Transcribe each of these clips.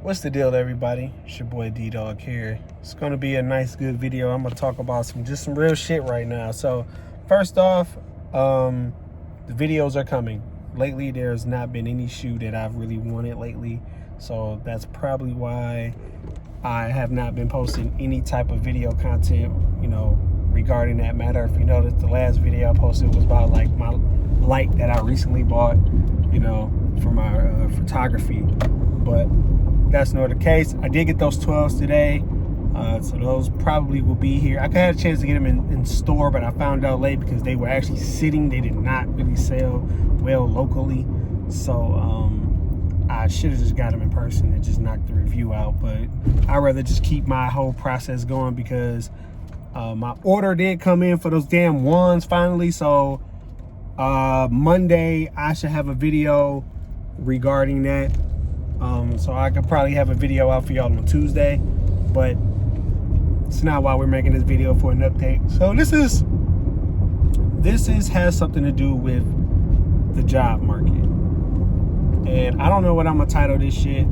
What's the deal, everybody? It's your boy D-Dog here. It's gonna be a nice, good video. I'm gonna talk about some real shit right now. So, first off, the videos are coming. Lately, there's not been any shoe that I've really wanted lately, so that's probably why I have not been posting any type of video content, regarding that matter. If you noticed, the last video I posted was about like my light that I recently bought, for my photography, but that's not the case. I did get those 12s today, so those probably will be here. I had a chance to get them in store, but I found out late because they were actually sitting. They did not really sell well locally, so I should have just got them in person and just knocked the review out. But I'd rather just keep my whole process going because my order did come in for those damn ones finally. So Monday I should have a video regarding that. So I could probably have a video out for y'all on Tuesday, but it's not why we're making this video for an update. So this has something to do with the job market, and I don't know what I'm gonna title this shit,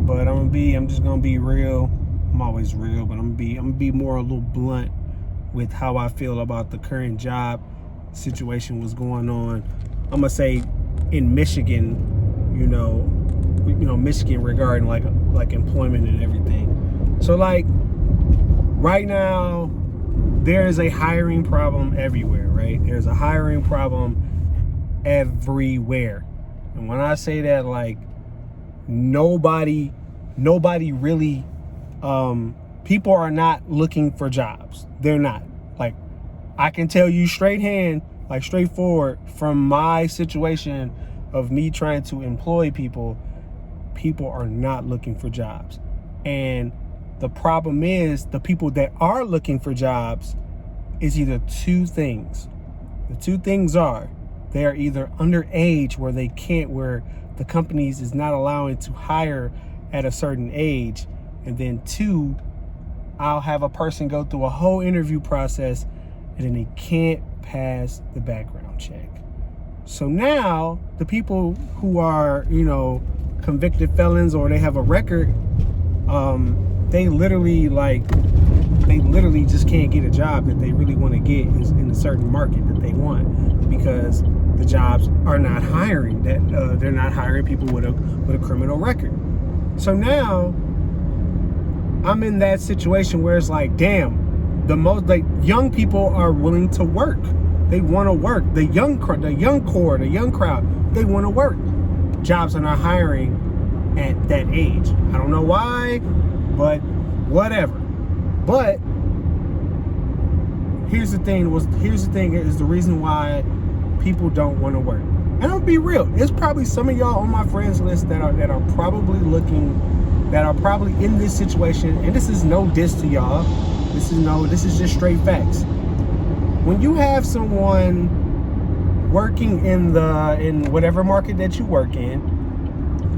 but I'm just gonna be real. I'm always real, but I'm gonna be more a little blunt with how I feel about the current job situation what's going on. I'm gonna say in Michigan, Michigan regarding like employment and everything. So like right now there is a hiring problem everywhere, right? There's a hiring problem everywhere. And when I say that, like nobody really, people are not looking for jobs. They're not. Like, I can tell you straightforward from my situation of me trying to employ people are not looking for jobs. And the problem is the people that are looking for jobs is either two things. The two things are, they are either underage where the companies is not allowing to hire at a certain age. And then two, I'll have a person go through a whole interview process and then they can't pass the background check. So now the people who are, convicted felons or they have a record, they literally just can't get a job that they really want to get in a certain market that they want, because the jobs are not hiring. They're not hiring people with a criminal record. So now I'm in that situation where it's like, damn, young people are willing to work. They want to work. The young crowd, they want to work. Jobs are not hiring at that age. I don't know why, but whatever. But here's the thing is the reason why people don't want to work. And I'll be real, there's probably some of y'all on my friends list that are probably looking, that are probably in this situation, and this is no diss to y'all. This is just straight facts. When you have someone working in whatever market that you work in,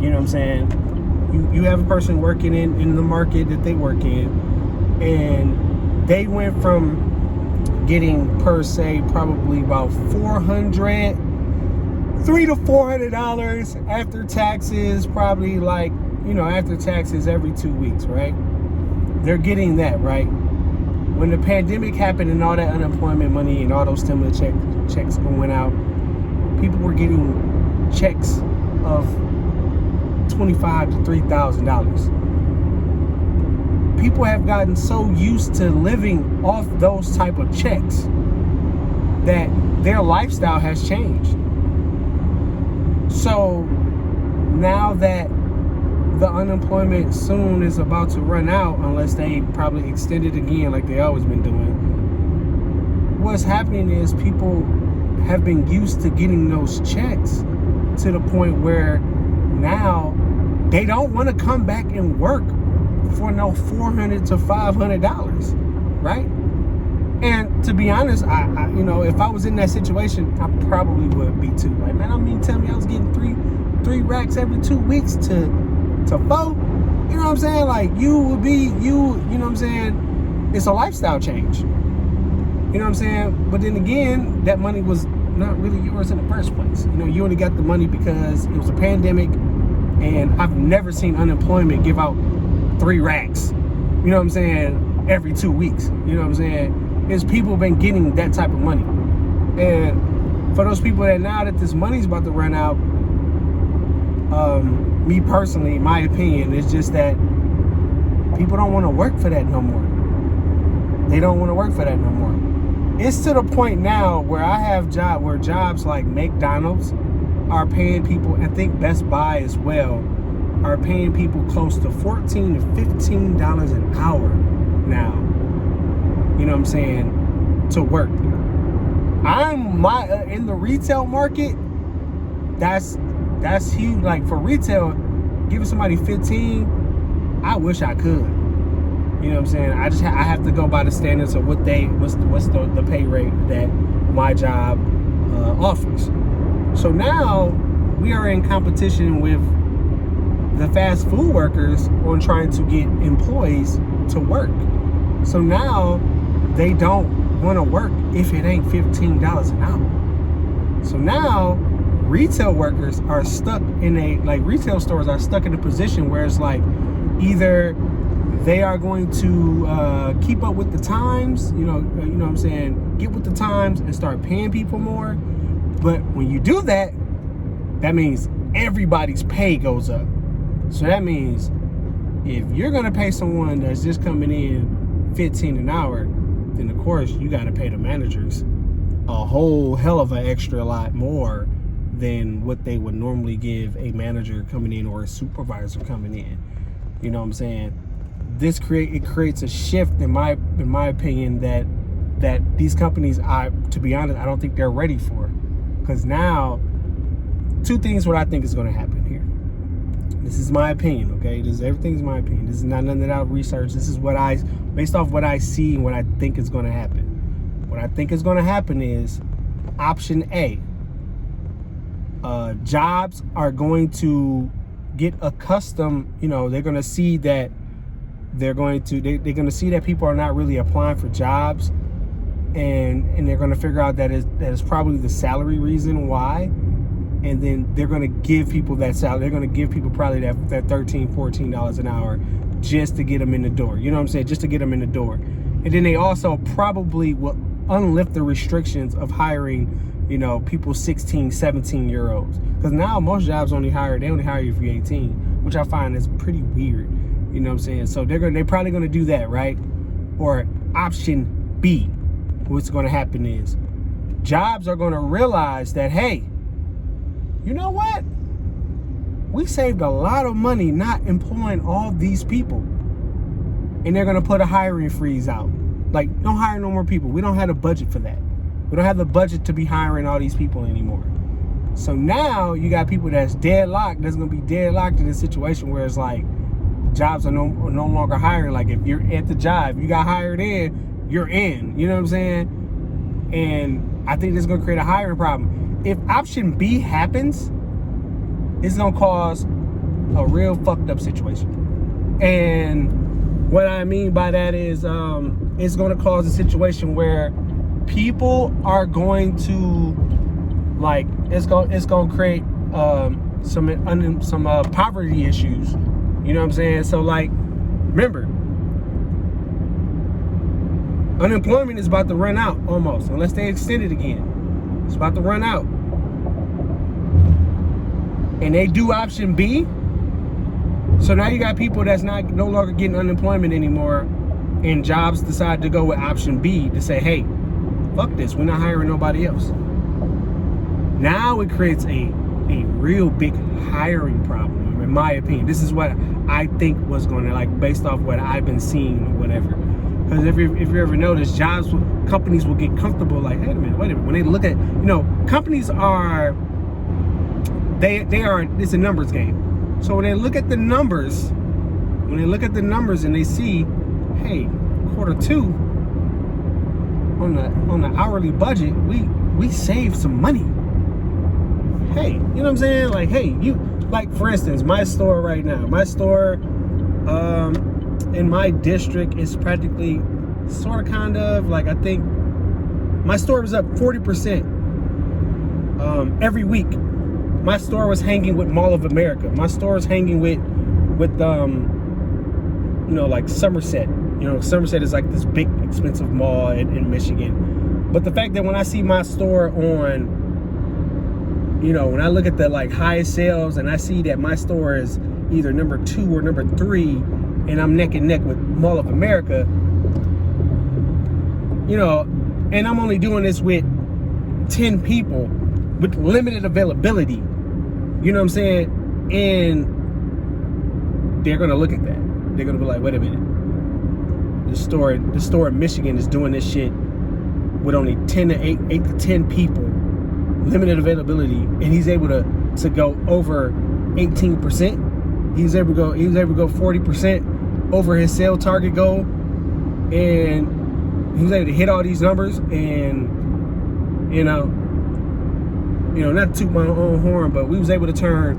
you know what I'm saying? You have a person working in the market that they work in, and they went from getting per se probably about $300 to $400 after taxes, probably after taxes every 2 weeks, right? They're getting that, right? When the pandemic happened and all that unemployment money and all those stimulus checks going out, people were getting checks of $2,500 to $3,000. People have gotten so used to living off those type of checks that their lifestyle has changed. So now that the unemployment soon is about to run out, unless they probably extend it again like they always been doing, what's happening is people have been used to getting those checks to the point where now they don't want to come back and work for no $400 to $500, right? And to be honest, I if I was in that situation, I probably would be too. Like, man, tell me I was getting three racks every 2 weeks to 4. You know what I'm saying? Like, you know what I'm saying? It's a lifestyle change. You know what I'm saying? But then again, that money was not really yours in the first place. You only got the money because it was a pandemic And I've never seen unemployment give out 3 racks, you know what I'm saying, every 2 weeks. You know what I'm saying? It's people been getting that type of money. And for those people that now that this money's about to run out, me personally, my opinion is just that people don't want to work for that no more. They don't want to work for that no more. It's to the point now where I have jobs like McDonald's are paying people, I think Best Buy as well, are paying people close to $14 to $15 an hour now. You know what I'm saying? To work. In the retail market, that's huge. Like for retail, giving somebody 15, I wish I could. You know what I'm saying? I have to go by the standards of what's the pay rate that my job offers. So now we are in competition with the fast food workers on trying to get employees to work. So now they don't want to work if it ain't $15 an hour. So now retail workers are stuck retail stores are stuck in a position where it's like either they are going to keep up with the times, you know what I'm saying, get with the times and start paying people more. But when you do that, that means everybody's pay goes up. So that means if you're going to pay someone that's just coming in 15 an hour, then of course you got to pay the managers a whole hell of an extra lot more than what they would normally give a manager coming in or a supervisor coming in. You know what I'm saying? It creates a shift in my opinion that these companies, to be honest, I don't think they're ready for. Because now, 2 things what I think is going to happen here. This is my opinion, okay? Everything's my opinion. This is not nothing that I've researched. This is based off what I see and what I think is going to happen. What I think is going to happen is option A. Jobs are going to get accustomed. You know, they're going to see that they're going to see that people are not really applying for jobs, and they're going to figure out that is probably the salary reason why. And then they're going to give people that salary. They're going to give people probably that $13, $14 an hour just to get them in the door. You know what I'm saying? Just to get them in the door. And then they also probably will unlift the restrictions of hiring, you know, people 16, 17-year-olds. Because now most jobs only hire you if you're 18, which I find is pretty weird. You know what I'm saying? So they're probably going to do that, right? Or option B, what's going to happen is jobs are going to realize that, hey, you know what? We saved a lot of money not employing all these people. And they're going to put a hiring freeze out. Like, don't hire no more people. We don't have a budget for that. We don't have the budget to be hiring all these people anymore. So now you got people that's deadlocked. That's going to be deadlocked in a situation where it's like jobs are no longer hiring. Like if you're at the job, you got hired in, you're in. You know what I'm saying? And I think this is going to create a hiring problem. If option B happens, it's going to cause a real fucked up situation. And what I mean by that is it's going to cause a situation where people are going to, like, it's going to create some poverty issues. You know what I'm saying? So, like, remember, unemployment is about to run out almost, unless they extend it again. It's about to run out. And they do option B. So now you got people that's no longer getting unemployment anymore, and jobs decide to go with option B to say, hey, fuck this, we're not hiring nobody else. Now it creates a real big hiring problem, in my opinion. This is what I think was going to, like, based off what I've been seeing or whatever. Because if you ever notice, companies will get comfortable, like, wait a minute. When they look at, companies are, it's a numbers game. So when they look at the numbers, and they see, hey, Q2 on the hourly budget, we saved some money. Hey, you know what I'm saying? Like, hey, for instance, my store right now, in my district is practically sort of kind of like, I think my store was up 40% every week my store was hanging with Mall of America. My store was hanging with like Somerset. Somerset is like this big expensive mall in Michigan. But the fact that when I see my store on, when I look at the like highest sales and I see that my store is either number 2 or number 3, and I'm neck and neck with Mall of America, and I'm only doing this with 10 people with limited availability, you know what I'm saying? And they're gonna look at that. They're gonna be like, wait a minute. The store in Michigan is doing this shit with only 8 to 10 people, limited availability, and he's able to go over 18%. He's able to go 40% over his sale target goal, and he was able to hit all these numbers. And not to toot my own horn, but we was able to turn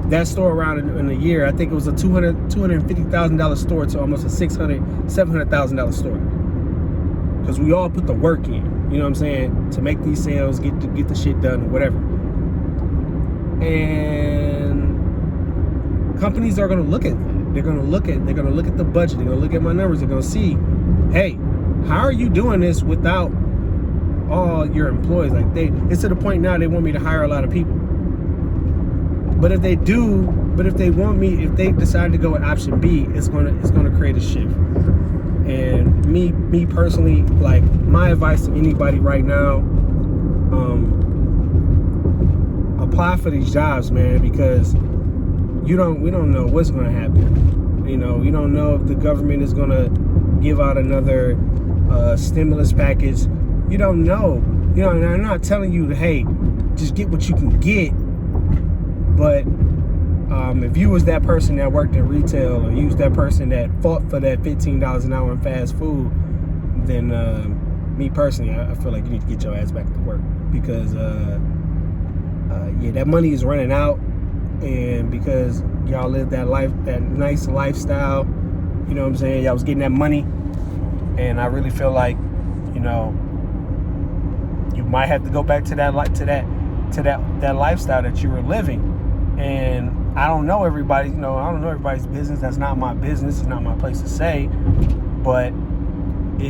that store around in a year. I think it was a $250,000 store to almost a $700,000 store, because we all put the work in, you know what I'm saying, to make these sales, get the shit done or whatever. And companies are going to look at that. They're going to look at the budget. They're going to look at my numbers. They're going to see, hey, how are you doing this without all your employees? Like, it's to the point now they want me to hire a lot of people. But if they decide to go with option B, it's gonna create a shift. And me personally, like, my advice to anybody right now, apply for these jobs, man, because we don't know what's gonna happen. You don't know if the government is gonna give out another stimulus package. You don't know. And I'm not telling you to, hey, just get what you can get. But if you was that person that worked in retail, or you was that person that fought for that $15 an hour in fast food, then me personally, I feel like you need to get your ass back to work, because that money is running out, and because y'all live that nice lifestyle, you know what I'm saying? Y'all was getting that money, and I really feel like, you might have to go back to that lifestyle that you were living. And I don't know everybody, I don't know everybody's business. That's not my business. It's not my place to say. But I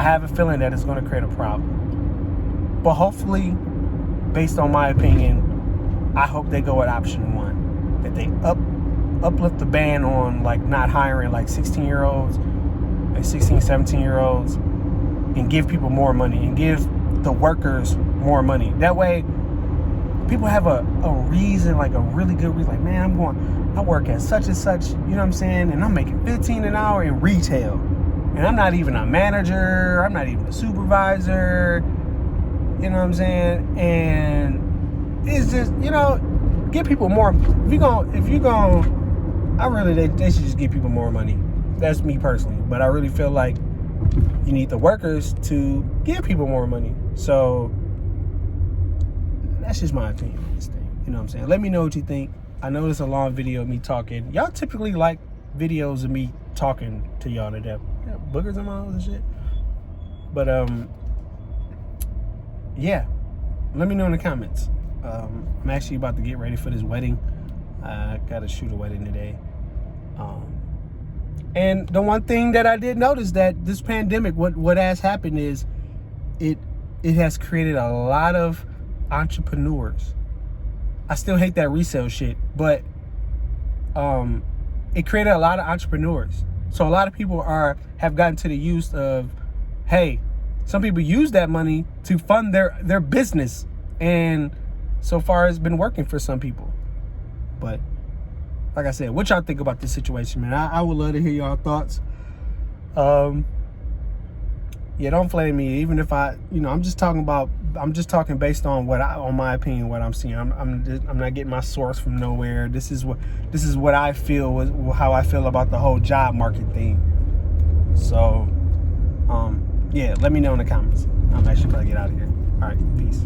have a feeling that it's going to create a problem. But hopefully, based on my opinion, I hope they go with option 1. That they uplift the ban on, like, not hiring like 16-year-olds and 16, 17-year-olds, and give people more money, and give the workers more money. That way, people have a reason, like a really good reason, like, man, I work at such and such, you know what I'm saying, and I'm making $15 an hour in retail, and I'm not even a manager, I'm not even a supervisor, you know what I'm saying, and it's just, give people more. They should just give people more money. That's me personally, but I really feel like you need the workers to give people more money. So that's just my opinion on this thing. You know what I'm saying? Let me know what you think. I know it's a long video of me talking. Y'all typically like videos of me talking to y'all to death. Yeah, boogers in my nose and shit. But yeah, let me know in the comments. I'm actually about to get ready for this wedding. I gotta shoot a wedding today. And the one thing that I did notice, that this pandemic, what has happened is it has created a lot of entrepreneurs. I still hate that resale shit, but it created a lot of entrepreneurs. So a lot of people have gotten to the use of, hey, some people use that money to fund their business, and so far it's been working for some people. But like I said, what y'all think about this situation, man? I would love to hear y'all thoughts. Yeah, don't flame me. Even if I'm just talking based on on my opinion, what I'm seeing. I'm not getting my source from nowhere. This is what I feel, how I feel about the whole job market thing. So, yeah, let me know in the comments. I'm actually gonna get out of here. All right, peace.